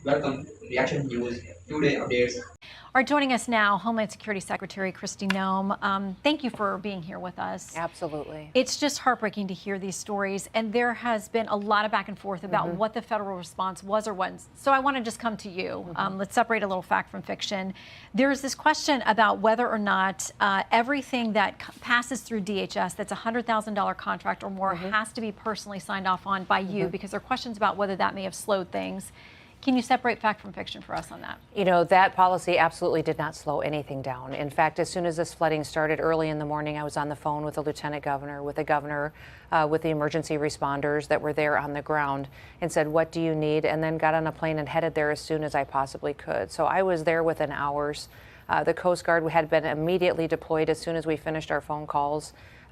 Welcome to Reaction News Today Updates. Are joining us now, Homeland Security Secretary Kristi Noem. Thank you for being here with us. Absolutely. It's just heartbreaking to hear these stories, and there has been a lot of back and forth about what the federal response was or wasn't. So I want to just come to you. Let's separate a little fact from fiction. There's this question about whether or not everything that passes through DHS that's a $100,000 contract or more has to be personally signed off on by you, because there are questions about whether that may have slowed things. Can you separate fact from fiction for us on that? You know, that policy absolutely did not slow anything down. In fact, as soon as this flooding started early in the morning, I was on the phone with the lieutenant governor, with the governor, with the emergency responders that were there on the ground, and said, what do you need? And then got on a plane and headed there as soon as I possibly could. So I was there within hours. The Coast Guard had been immediately deployed as soon as we finished our phone calls.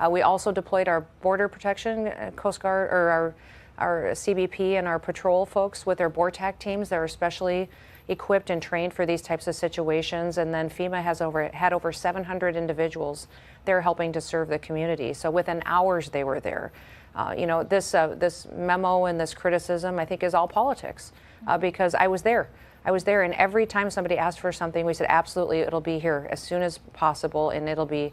We also deployed our border protection, Coast Guard, or our CBP and our patrol folks with their BORTAC teams that are specially equipped and trained for these types of situations. And then FEMA has had over 700 individuals there helping to serve the community. So within hours they were there. This memo and this criticism, I think, is all politics because I was there. I was there, and every time somebody asked for something, we said, absolutely, it'll be here as soon as possible, and it'll be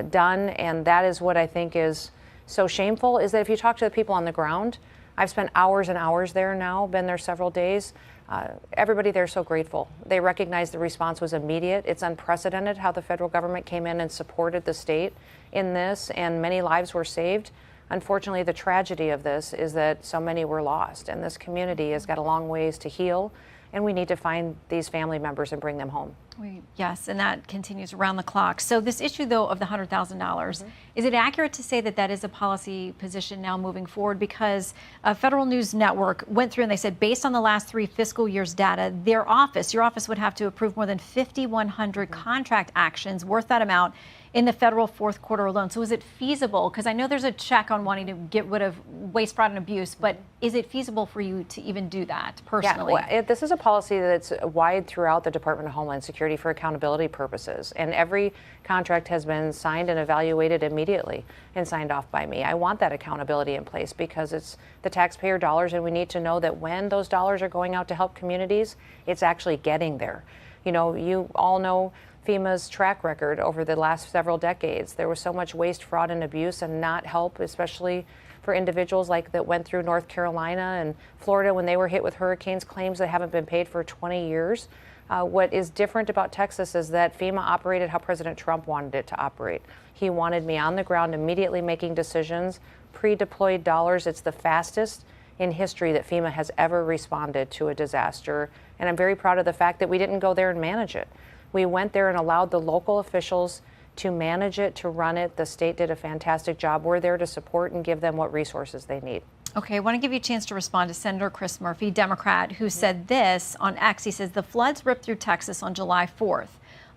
done. And that is what I think is so shameful, is that if you talk to the people on the ground, I've spent hours and hours there now, been there several days. Everybody there is so grateful. They recognize the response was immediate. It's unprecedented how the federal government came in and supported the state in this, and many lives were saved. Unfortunately, the tragedy of this is that so many were lost, and this community has got a long ways to heal, and we need to find these family members and bring them home. Yes, and that continues around the clock. So this issue, though, of the $100,000, is it accurate to say that that is a policy position now moving forward? Because a Federal News Network went through and they said, based on the last 3 fiscal years data, your office would have to approve more than 5,100 contract actions worth that amount in the federal fourth quarter alone. So is it feasible? Because I know there's a check on wanting to get rid of waste, fraud, and abuse, but is it feasible for you to even do that personally? Yeah, well, this is a policy that's wide throughout the Department of Homeland Security for accountability purposes. And every contract has been signed and evaluated immediately and signed off by me. I want that accountability in place because it's the taxpayer dollars, and we need to know that when those dollars are going out to help communities, it's actually getting there. You know, you all know FEMA's track record over the last several decades. There was so much waste, fraud, and abuse and not help, especially for individuals like that went through North Carolina and Florida when they were hit with hurricanes, claims that haven't been paid for 20 years. What is different about Texas is that FEMA operated how President Trump wanted it to operate. He wanted me on the ground immediately making decisions, pre-deployed dollars. It's the fastest in history that FEMA has ever responded to a disaster. And I'm very proud of the fact that we didn't go there and manage it. We went there and allowed the local officials to manage it, to run it. The state did a fantastic job. We're there to support and give them what resources they need. Okay, I want to give you a chance to respond to Senator Chris Murphy, Democrat, who said this on X. He says, the floods ripped through Texas on July 4th.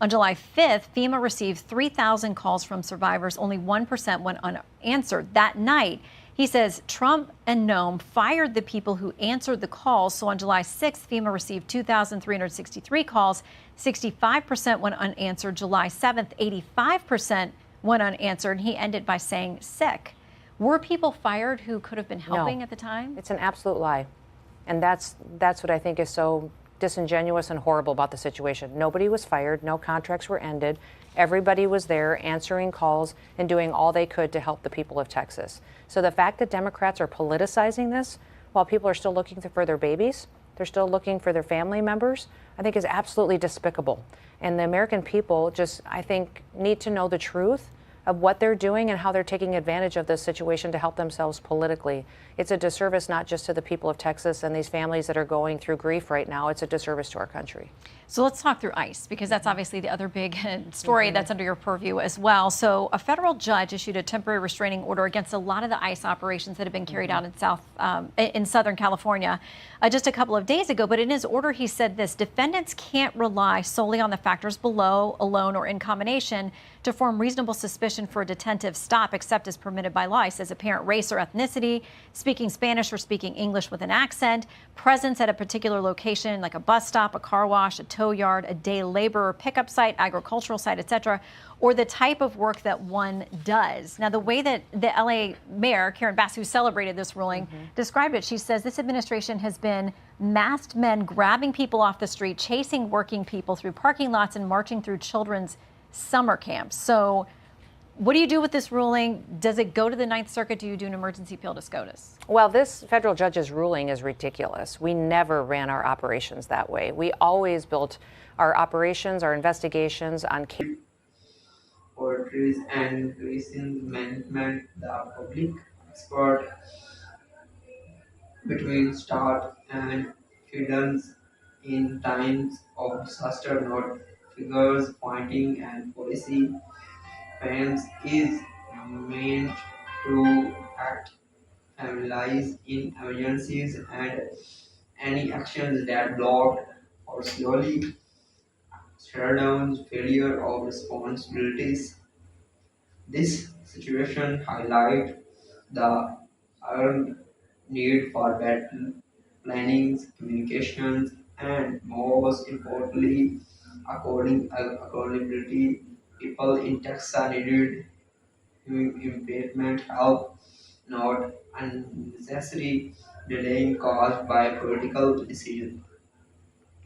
On July 5th, FEMA received 3,000 calls from survivors. Only 1% went unanswered. That night, he says Trump and Noem fired the people who answered the calls. So on July 6th, FEMA received 2,363 calls. 65% went unanswered. July 7th, 85% went unanswered. He ended by saying sick. Were people fired who could have been helping at the time? It's an absolute lie. And that's what I think is so disingenuous and horrible about the situation. Nobody was fired. No contracts were ended. Everybody was there answering calls and doing all they could to help the people of Texas. So the fact that Democrats are politicizing this while people are still looking for their babies, they're still looking for their family members, I think is absolutely despicable. And the American people just, I think, need to know the truth of what they're doing and how they're taking advantage of this situation to help themselves politically. It's a disservice not just to the people of Texas and these families that are going through grief right now. It's a disservice to our country. So let's talk through ICE, because that's obviously the other big story that's under your purview as well. So a federal judge issued a temporary restraining order against a lot of the ICE operations that have been carried out in Southern California just a couple of days ago. But in his order, he said this: defendants can't rely solely on the factors below, alone, or in combination to form reasonable suspicion for a detentive stop, except as permitted by law. He says apparent race or ethnicity, speaking Spanish or speaking English with an accent, presence at a particular location like a bus stop, a car wash, a tow yard, a day laborer pickup site, agricultural site, etc., or the type of work that one does. Now, the way that the LA mayor, Karen Bass, who celebrated this ruling, described it, she says this administration has been masked men grabbing people off the street, chasing working people through parking lots, and marching through children's summer camps. So what do you do with this ruling? Does it go to the Ninth Circuit? Do you do an emergency appeal to SCOTUS? Well, this federal judge's ruling is ridiculous. We never ran our operations that way. We always built our operations, our investigations on Poetry and recent management, the public expert between start and fidels in times of disaster, not figures pointing and policy Pence is meant to act familiarize in emergencies and any actions that block or slowly shut down failure of responsibilities. This situation highlights the urgent need for better planning, communications, and most importantly, accountability. People in Texas needed immediate help, not unnecessary delaying caused by political decisions.